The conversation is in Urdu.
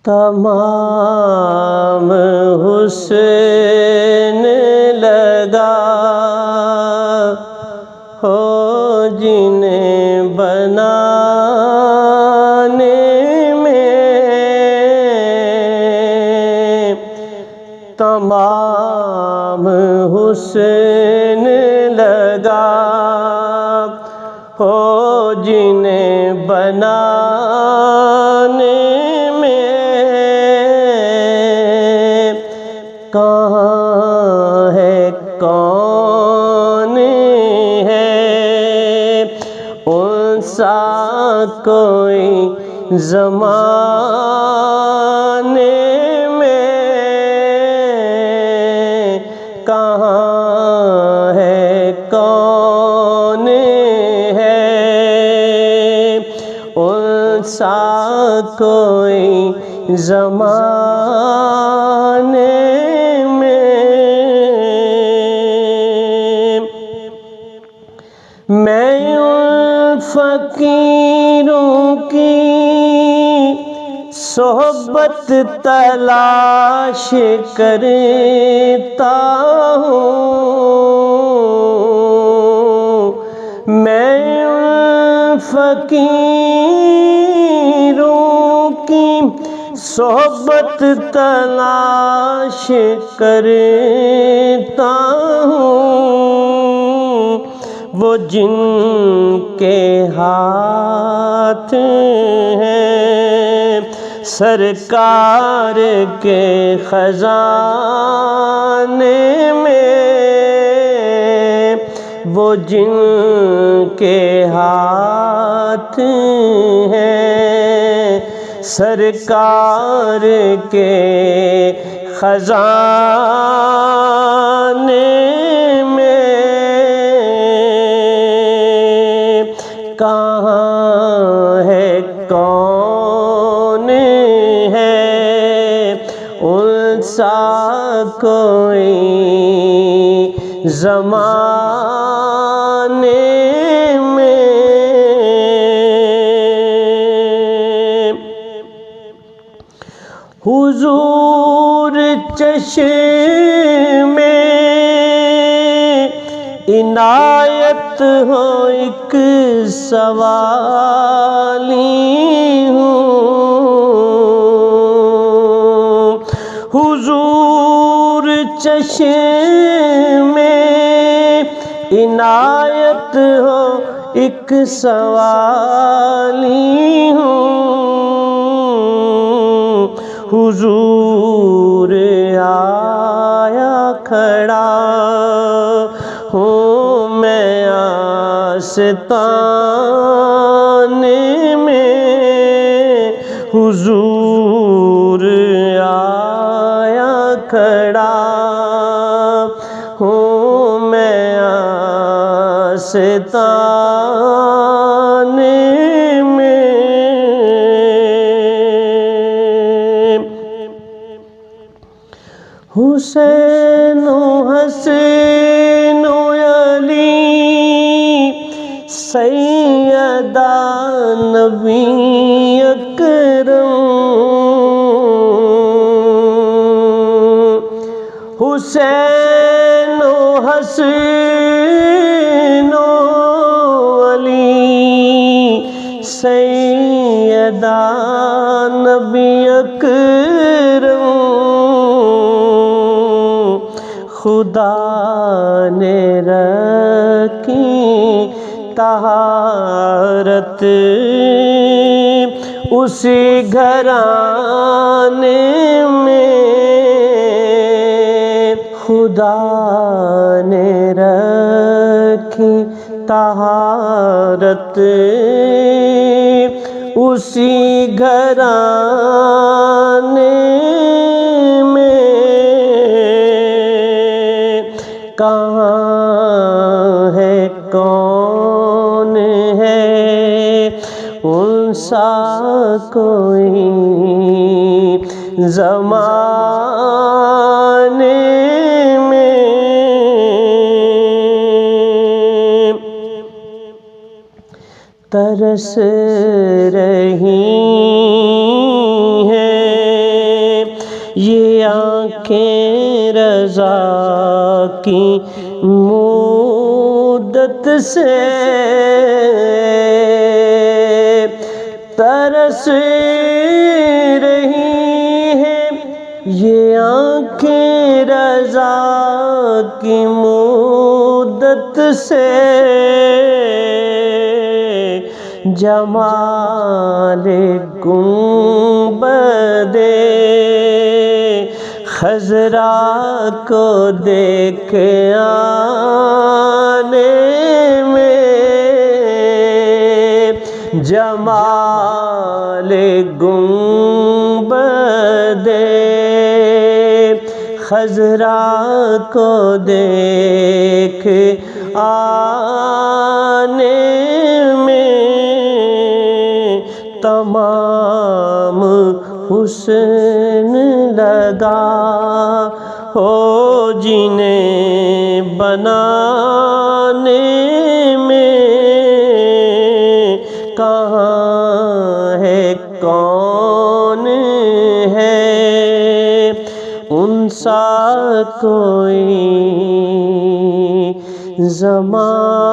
تمام حسن لگا ہو جنہیں بنانے میں، تمام حسن لگا ہو جنہیں بنانے میں، کہاں ہے کون ہے ان سا کوئی زمانے میں، کہاں ہے کون ہے ان سا کوئی زمانے میں۔ میں ان فقیروں کی صحبت تلاش کرتا ہوں، میں ان فقیروں کی صحبت تلاش کرتا ہوں، وہ جن کے ہاتھ ہیں سرکار کے خزانے میں، وہ جن کے ہاتھ ہیں سرکار کے خزانے میں، کہاں ہے کون ہے ان سا کوئی زمانے میں۔ حضور چشم عنایت ہو ایک سوالی ہوں، حضور چشم عنایت ہو ایک سوالی ہوں، حضور آیا کھڑا ہوں میں آستانے میں، حضور آیا کھڑا ہوں میں آستانے میں۔ حسین و حسین و علی سیدہ نبی اکرم، حسین و حسین و علی سیدہ نبی اکرم، خدا نے رکھی طہارت اسی گھرانے میں، خدا نے رکھی طہارت اسی گھرانے میں، کہاں ہے کون ہے ان سا کوئی زمانے میں۔ ترس رہی ہیں سے ترس رہی ہیں یہ آنکھیں رضا کی مدت سے، جمال گنبد خضرا کو دیکھ آنے میں، جمال گنبد خضرا کو دیکھ آنے میں، تمام حسن لگا ہو جنہیں بنانے میں، کہاں ہے کون ہے ان سا کوئی زمانے